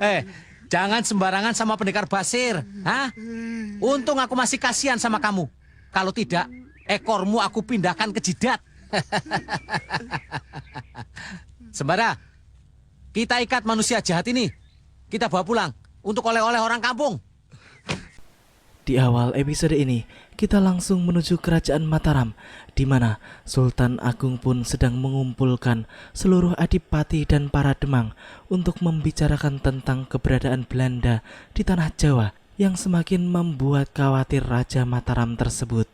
Eh, jangan sembarangan sama pendekar Basir. Hah? Untung aku masih kasihan sama kamu. Kalau tidak, ekormu aku pindahkan ke jidat. Sembara, kita ikat manusia jahat ini. Kita bawa pulang untuk oleh-oleh orang kampung. Di awal episode ini, kita langsung menuju kerajaan Mataram, di mana Sultan Agung pun sedang mengumpulkan seluruh adipati dan para demang untuk membicarakan tentang keberadaan Belanda di tanah Jawa yang semakin membuat khawatir Raja Mataram tersebut.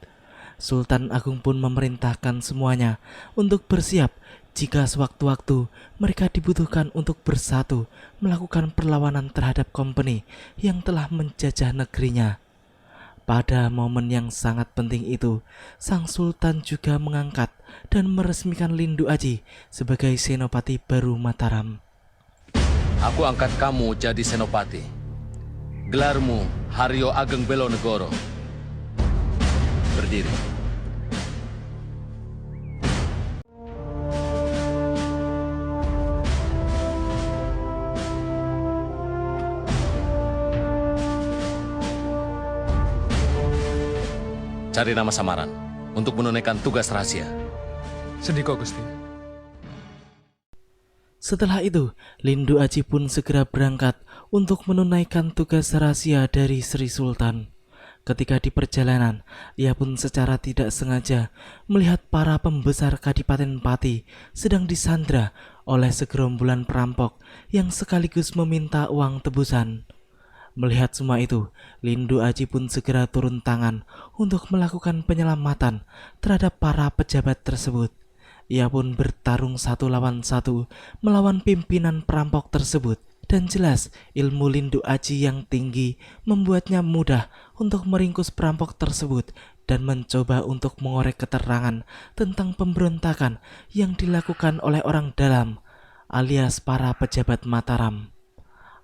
Sultan Agung pun memerintahkan semuanya untuk bersiap jika sewaktu-waktu mereka dibutuhkan untuk bersatu melakukan perlawanan terhadap kompeni yang telah menjajah negerinya. Pada momen yang sangat penting itu, Sang Sultan juga mengangkat dan meresmikan Lindu Aji sebagai Senopati baru Mataram. Aku angkat kamu jadi Senopati. Gelarmu Haryo Ageng Belonegoro. Berdiri. Cari nama samaran untuk menunaikan tugas rahasia. Sendiko, Gusti. Setelah itu, Lindu Aji pun segera berangkat untuk menunaikan tugas rahasia dari Sri Sultan. Ketika di perjalanan, ia pun secara tidak sengaja melihat para pembesar Kadipaten Pati sedang disandra oleh segerombolan perampok yang sekaligus meminta uang tebusan. Melihat semua itu, Lindu Aji pun segera turun tangan untuk melakukan penyelamatan terhadap para pejabat tersebut. Ia pun bertarung 1 lawan 1 melawan pimpinan perampok tersebut. Dan jelas ilmu Lindu Aji yang tinggi membuatnya mudah untuk meringkus perampok tersebut dan mencoba untuk mengorek keterangan tentang pemberontakan yang dilakukan oleh orang dalam alias para pejabat Mataram.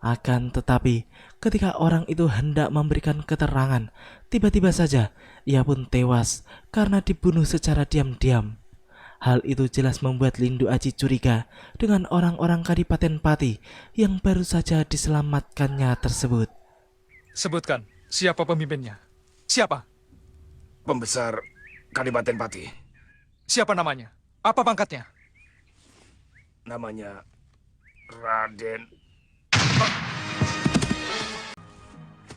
Akan tetapi, ketika orang itu hendak memberikan keterangan, tiba-tiba saja ia pun tewas karena dibunuh secara diam-diam. Hal itu jelas membuat Lindu Aji curiga dengan orang-orang Kadipaten Pati yang baru saja diselamatkannya tersebut. Sebutkan, siapa pemimpinnya? Siapa? Pembesar Kadipaten Pati. Siapa namanya? Apa pangkatnya? Namanya Raden.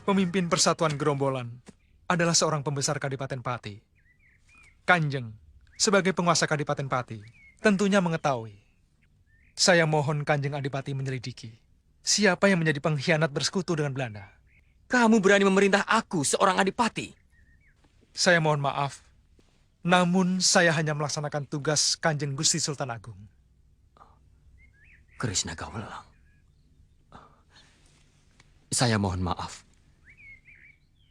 Pemimpin Persatuan Gerombolan adalah seorang pembesar Kadipaten Pati. Kanjeng, sebagai penguasa Kadipaten Pati, tentunya mengetahui. Saya mohon Kanjeng Adipati menyelidiki siapa yang menjadi pengkhianat bersekutu dengan Belanda. Kamu berani memerintah aku, seorang adipati? Saya mohon maaf, namun saya hanya melaksanakan tugas Kanjeng Gusti Sultan Agung. Krishna Gawalang. Saya mohon maaf.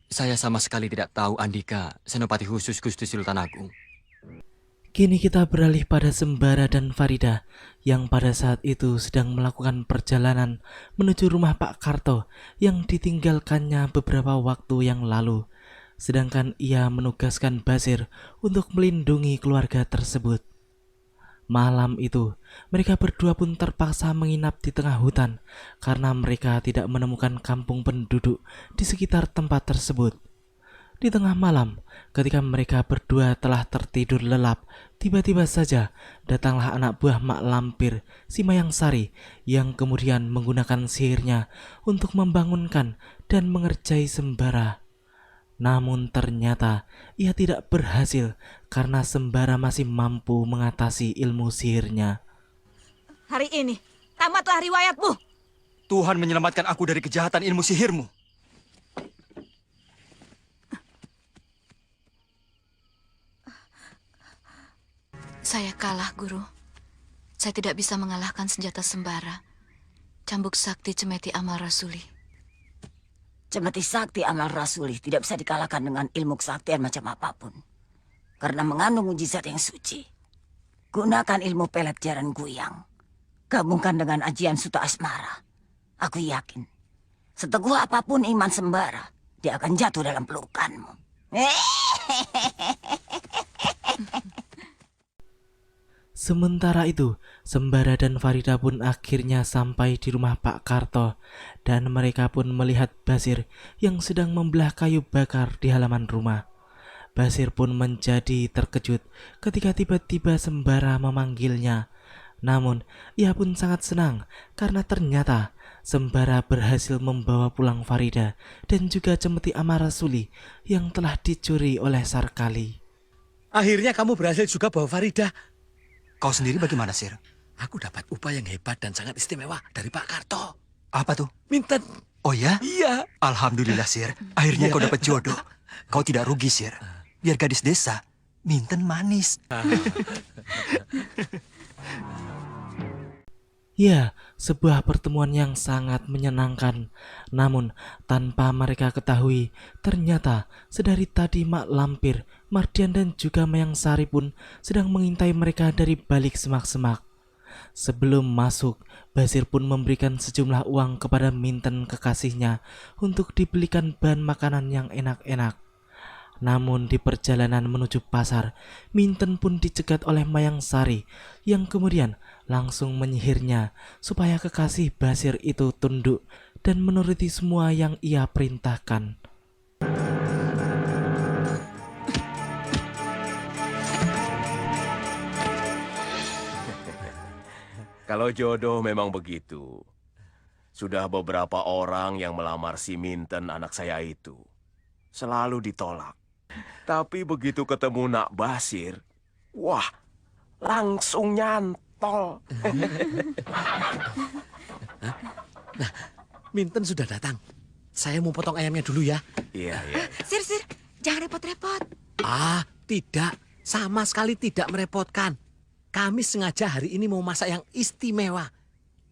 Saya sama sekali tidak tahu Andika, Senopati khusus Gusti Sultan Agung. Kini kita beralih pada Sembara dan Farida yang pada saat itu sedang melakukan perjalanan menuju rumah Pak Karto yang ditinggalkannya beberapa waktu yang lalu. Sedangkan ia menugaskan Basir untuk melindungi keluarga tersebut. Malam itu, mereka berdua pun terpaksa menginap di tengah hutan karena mereka tidak menemukan kampung penduduk di sekitar tempat tersebut. Di tengah malam, ketika mereka berdua telah tertidur lelap, tiba-tiba saja datanglah anak buah Mak Lampir, si Mayang Sari, yang kemudian menggunakan sihirnya untuk membangunkan dan mengerjai Sembara. Namun ternyata ia tidak berhasil karena Sembara masih mampu mengatasi ilmu sihirnya. Hari ini, tamatlah riwayatmu. Tuhan menyelamatkan aku dari kejahatan ilmu sihirmu. Saya kalah, Guru. Saya tidak bisa mengalahkan senjata Sembara. Cambuk Sakti Cemeti Amal Rasuli. Cemeti Sakti Amal Rasuli tidak bisa dikalahkan dengan ilmu kesaktian macam apapun. Karena mengandung mujizat yang suci. Gunakan ilmu pelet jaran guyang. Gabungkan dengan ajian Suta Asmara. Aku yakin, seteguh apapun iman Sembara, dia akan jatuh dalam pelukanmu. Sementara itu, Sembara dan Farida pun akhirnya sampai di rumah Pak Karto dan mereka pun melihat Basir yang sedang membelah kayu bakar di halaman rumah. Basir pun menjadi terkejut ketika tiba-tiba Sembara memanggilnya. Namun, ia pun sangat senang karena ternyata Sembara berhasil membawa pulang Farida dan juga cemeti Amarasuli yang telah dicuri oleh Sarkali. Akhirnya kamu berhasil juga bawa Farida. Kau sendiri bagaimana, Sir? Aku dapat upah yang hebat dan sangat istimewa dari Pak Karto. Apa tuh? Minten. Oh ya? Iya. Alhamdulillah, Sir. Akhirnya kau dapat jodoh. Kau tidak rugi, Sir. Biar gadis desa, Minten manis. Ya, sebuah pertemuan yang sangat menyenangkan. Namun, tanpa mereka ketahui, ternyata sedari tadi Mak Lampir, Mardian dan juga Mayang Sari pun sedang mengintai mereka dari balik semak-semak. Sebelum masuk, Basir pun memberikan sejumlah uang kepada Minten kekasihnya untuk dibelikan bahan makanan yang enak-enak. Namun di perjalanan menuju pasar, Minten pun dicegat oleh Mayang Sari yang kemudian langsung menyihirnya supaya kekasih Basir itu tunduk dan menuruti semua yang ia perintahkan. Kalau jodoh memang begitu. Sudah beberapa orang yang melamar si Minten anak saya itu. Selalu ditolak. Tapi begitu ketemu Nak Basir, wah, langsung nyantol. Nah, Minten sudah datang. Saya mau potong ayamnya dulu ya. Iya, iya. Sir, jangan repot-repot. Ah, tidak. Sama sekali tidak merepotkan. Kami sengaja hari ini mau masak yang istimewa.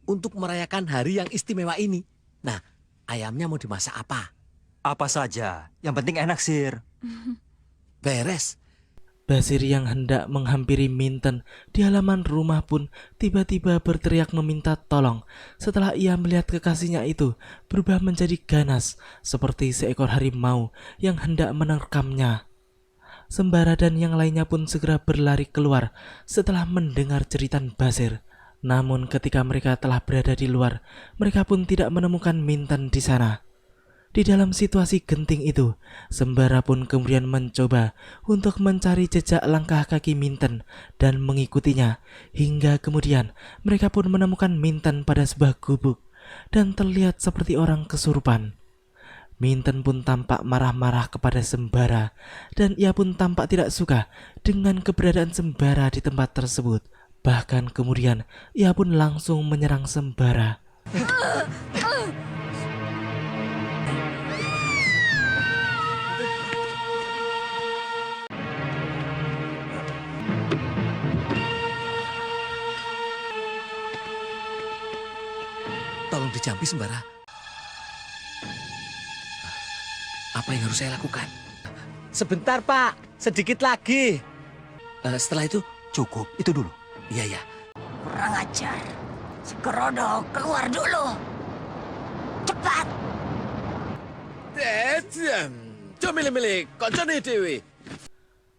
Untuk merayakan hari yang istimewa ini. Nah, ayamnya mau dimasak apa? Apa saja, yang penting enak, Sir. Beres. Basir yang hendak menghampiri Minten di halaman rumah pun tiba-tiba berteriak meminta tolong setelah ia melihat kekasihnya itu berubah menjadi ganas seperti seekor harimau yang hendak menerkamnya. Sembara dan yang lainnya pun segera berlari keluar setelah mendengar jeritan Basir. Namun ketika mereka telah berada di luar, mereka pun tidak menemukan Minten di sana. Di dalam situasi genting itu, Sembara pun kemudian mencoba untuk mencari jejak langkah kaki Minten dan mengikutinya, hingga kemudian mereka pun menemukan Minten pada sebuah gubuk dan terlihat seperti orang kesurupan. Minten pun tampak marah-marah kepada Sembara dan ia pun tampak tidak suka dengan keberadaan Sembara di tempat tersebut. Bahkan kemudian ia pun langsung menyerang Sembara. Tolong dijampi, Sembara. Apa yang harus saya lakukan? Sebentar, Pak. Sedikit lagi. Setelah itu, Cukup, itu dulu. iya. Kurang ajar. Si Kerodo, keluar dulu. Cepat.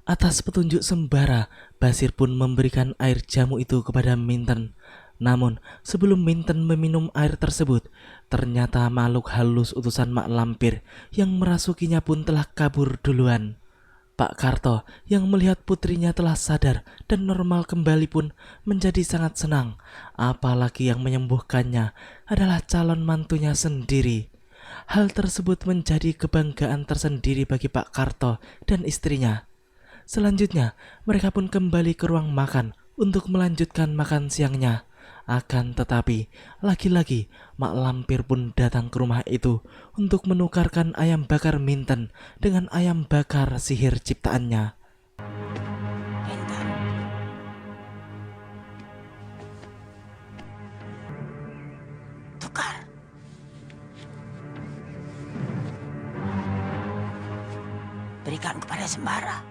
Atas petunjuk Sembara, Basir pun memberikan air jamu itu kepada Minten. Namun, sebelum Minten meminum air tersebut, ternyata makhluk halus utusan Mak Lampir yang merasukinya pun telah kabur duluan. Pak Karto yang melihat putrinya telah sadar dan normal kembali pun menjadi sangat senang. Apalagi yang menyembuhkannya adalah calon mantunya sendiri. Hal tersebut menjadi kebanggaan tersendiri bagi Pak Karto dan istrinya. Selanjutnya, mereka pun kembali ke ruang makan untuk melanjutkan makan siangnya. Akan tetapi, lagi-lagi Mak Lampir pun datang ke rumah itu untuk menukarkan ayam bakar Minten dengan ayam bakar sihir ciptaannya. Minten. Tukar. Berikan kepada Sembara.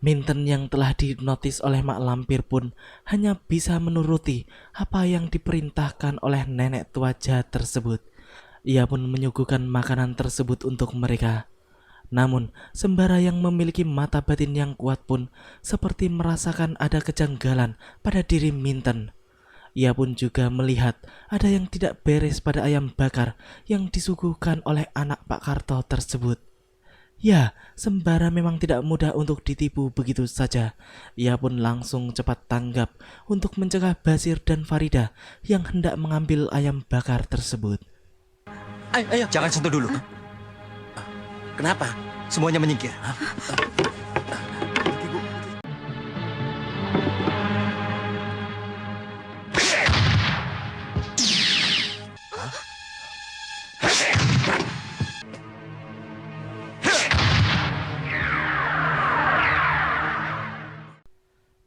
Minten yang telah dinotis oleh Mak Lampir pun hanya bisa menuruti apa yang diperintahkan oleh nenek tua jahat tersebut. Ia pun menyuguhkan makanan tersebut untuk mereka. Namun, sembara yang memiliki mata batin yang kuat pun seperti merasakan ada kejanggalan pada diri Minten. Ia pun juga melihat ada yang tidak beres pada ayam bakar yang disuguhkan oleh anak Pak Karto tersebut. Ya, sembara memang tidak mudah untuk ditipu begitu saja. Ia pun langsung cepat tanggap untuk mencegah Basir dan Farida yang hendak mengambil ayam bakar tersebut. Ayo. Jangan sentuh dulu. Kenapa? Semuanya menyingkir.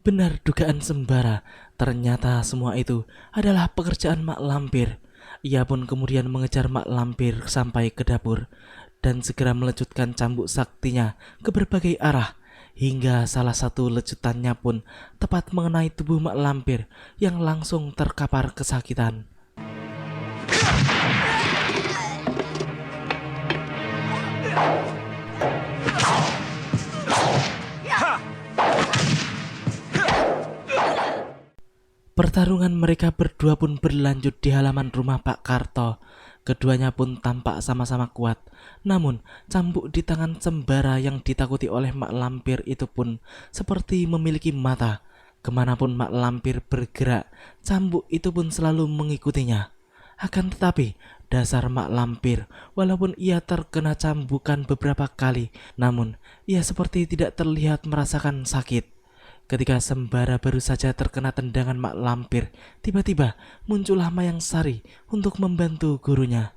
Benar dugaan sembara, ternyata semua itu adalah pekerjaan Mak Lampir. Ia pun kemudian mengejar Mak Lampir sampai ke dapur dan segera melecutkan cambuk saktinya ke berbagai arah, hingga salah satu lecutannya pun tepat mengenai tubuh Mak Lampir yang langsung terkapar kesakitan. Pertarungan mereka berdua pun berlanjut di halaman rumah Pak Karto. Keduanya pun tampak sama-sama kuat. Namun, cambuk di tangan sembara yang ditakuti oleh Mak Lampir itu pun seperti memiliki mata. Kemanapun Mak Lampir bergerak, cambuk itu pun selalu mengikutinya. Akan tetapi, dasar Mak Lampir, walaupun ia terkena cambukan beberapa kali, namun ia seperti tidak terlihat merasakan sakit. Ketika sembara baru saja terkena tendangan Mak Lampir, tiba-tiba muncullah Mayang Sari untuk membantu gurunya.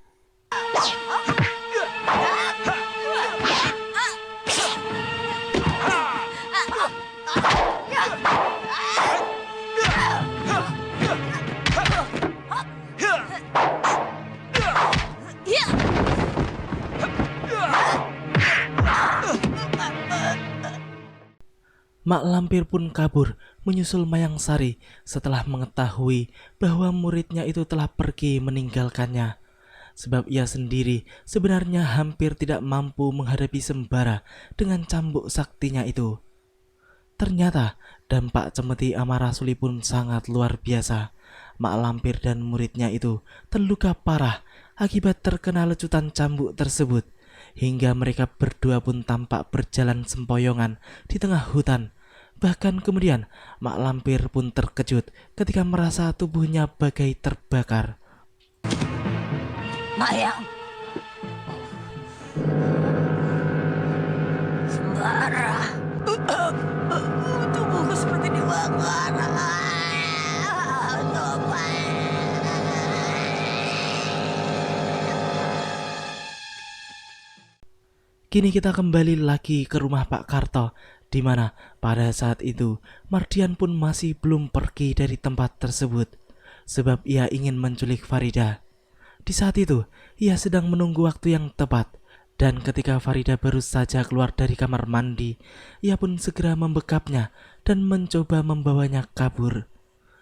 Mak Lampir pun kabur menyusul Mayang Sari setelah mengetahui bahwa muridnya itu telah pergi meninggalkannya. Sebab ia sendiri sebenarnya hampir tidak mampu menghadapi sembara dengan cambuk saktinya itu. Ternyata dampak cemeti Amarasuli pun sangat luar biasa. Mak Lampir dan muridnya itu terluka parah akibat terkena lecutan cambuk tersebut. Hingga mereka berdua pun tampak berjalan sempoyongan di tengah hutan. Bahkan kemudian Mak Lampir pun terkejut ketika merasa tubuhnya bagai terbakar. Mayang. Sembara. Tubuhku seperti dibakar. Kini kita kembali lagi ke rumah Pak Karto, di mana pada saat itu Mardian pun masih belum pergi dari tempat tersebut, sebab ia ingin menculik Farida. Di saat itu, ia sedang menunggu waktu yang tepat, dan ketika Farida baru saja keluar dari kamar mandi, ia pun segera membekapnya dan mencoba membawanya kabur.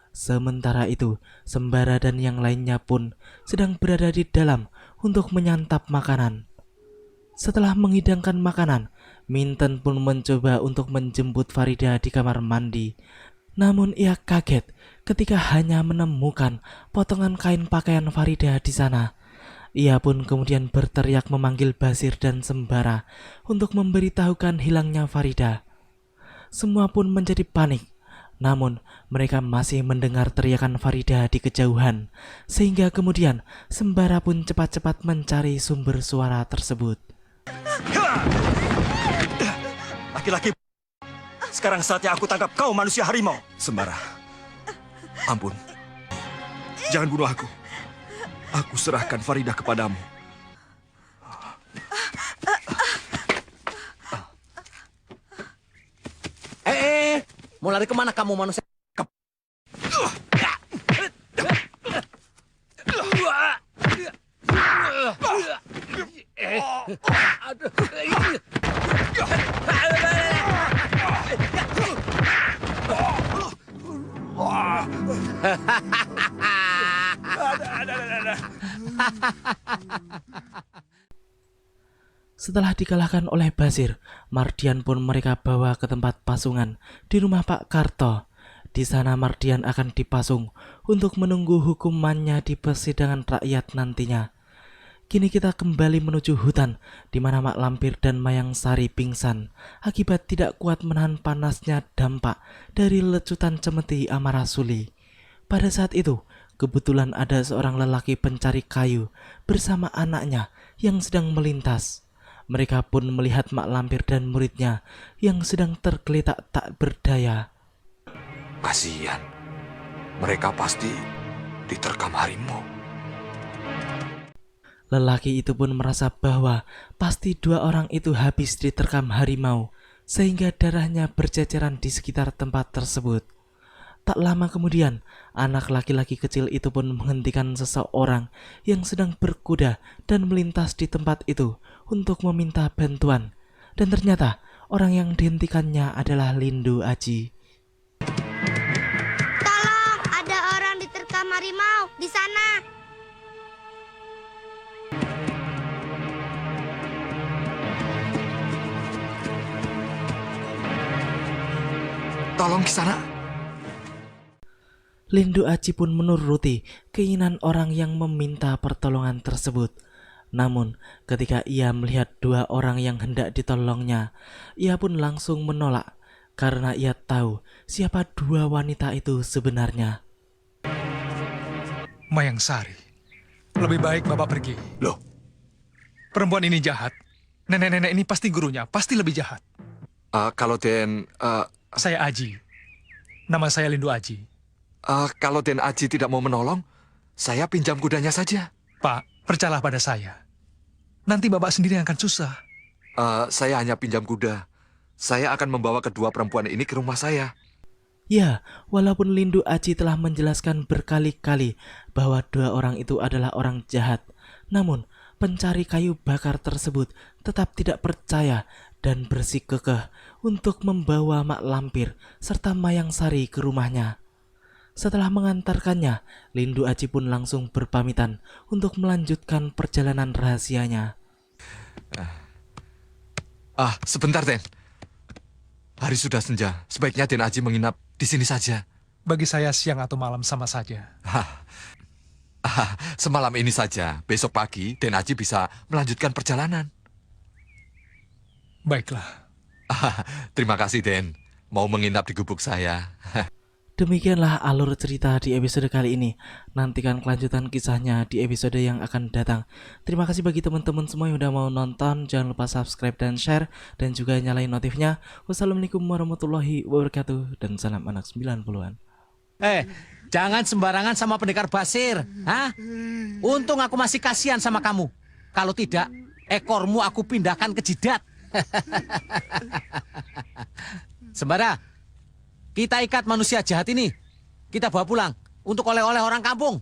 Sementara itu, Sembara dan yang lainnya pun sedang berada di dalam untuk menyantap makanan. Setelah menghidangkan makanan, Minten pun mencoba untuk menjemput Farida di kamar mandi. Namun ia kaget ketika hanya menemukan potongan kain pakaian Farida di sana. Ia pun kemudian berteriak memanggil Basir dan Sembara untuk memberitahukan hilangnya Farida. Semua pun menjadi panik. Namun mereka masih mendengar teriakan Farida di kejauhan, sehingga kemudian Sembara pun cepat-cepat mencari sumber suara tersebut. Laki-laki, sekarang saatnya aku tangkap kau manusia harimau. Sembara, ampun. Jangan bunuh aku. Aku serahkan Farida kepadamu. Mau lari kemana kamu manusia? Setelah dikalahkan oleh Basir, Mardian pun mereka bawa ke tempat pasungan di rumah Pak Karto. Di sana Mardian akan dipasung untuk menunggu hukumannya di persidangan rakyat nantinya. Kini kita kembali menuju hutan di mana Mak Lampir dan Mayang Sari pingsan akibat tidak kuat menahan panasnya dampak dari lecutan cemeti Amarasuli. Pada saat itu, kebetulan ada seorang lelaki pencari kayu bersama anaknya yang sedang melintas. Mereka pun melihat Mak Lampir dan muridnya yang sedang tergeletak tak berdaya. Kasihan. Mereka pasti diterkam harimau. Lelaki itu pun merasa bahwa pasti dua orang itu habis diterkam harimau, sehingga darahnya berceceran di sekitar tempat tersebut. Tak lama kemudian, anak laki-laki kecil itu pun menghentikan seseorang yang sedang berkuda dan melintas di tempat itu untuk meminta bantuan. Dan ternyata orang yang dihentikannya adalah Lindu Aji. Tolong, ada orang diterkam harimau di sana. Tolong ke sana. Lindu Aji pun menuruti keinginan orang yang meminta pertolongan tersebut. Namun, ketika ia melihat dua orang yang hendak ditolongnya, ia pun langsung menolak karena ia tahu siapa dua wanita itu sebenarnya. Mayang Sari, lebih baik Bapak pergi. Loh, Perempuan ini jahat. Nenek-nenek ini pasti gurunya, pasti lebih jahat. kalau Den... Saya Aji. Nama saya Lindu Aji. kalau Den Aji tidak mau menolong, saya pinjam kudanya saja. Pak, percayalah pada saya. Nanti Bapak sendiri yang akan susah. Saya hanya pinjam kuda. Saya akan membawa kedua perempuan ini ke rumah saya. Ya, walaupun Lindu Aji telah menjelaskan berkali-kali bahwa dua orang itu adalah orang jahat, namun pencari kayu bakar tersebut tetap tidak percaya dan bersikukuh untuk membawa Mak Lampir serta Mayang Sari ke rumahnya. Setelah mengantarkannya, Lindu Aji pun langsung berpamitan untuk melanjutkan perjalanan rahasianya. Sebentar, Den. Hari sudah senja. Sebaiknya Den Aji menginap di sini saja. Bagi saya siang atau malam sama saja. Semalam ini saja. Besok pagi, Den Aji bisa melanjutkan perjalanan. Baiklah. Terima kasih, Den. Mau menginap di gubuk saya. Demikianlah alur cerita di episode kali ini. Nantikan kelanjutan kisahnya di episode yang akan datang. Terima kasih bagi teman-teman semua yang udah mau nonton. Jangan lupa subscribe dan share, dan juga nyalain notifnya. Wassalamualaikum warahmatullahi wabarakatuh. Dan salam anak 90-an. Jangan sembarangan sama pendekar Basir. Hah? Untung aku masih kasihan sama kamu. Kalau tidak, ekormu aku pindahkan ke jidat. Sembara, kita ikat manusia jahat ini. Kita bawa pulang untuk oleh-oleh orang kampung.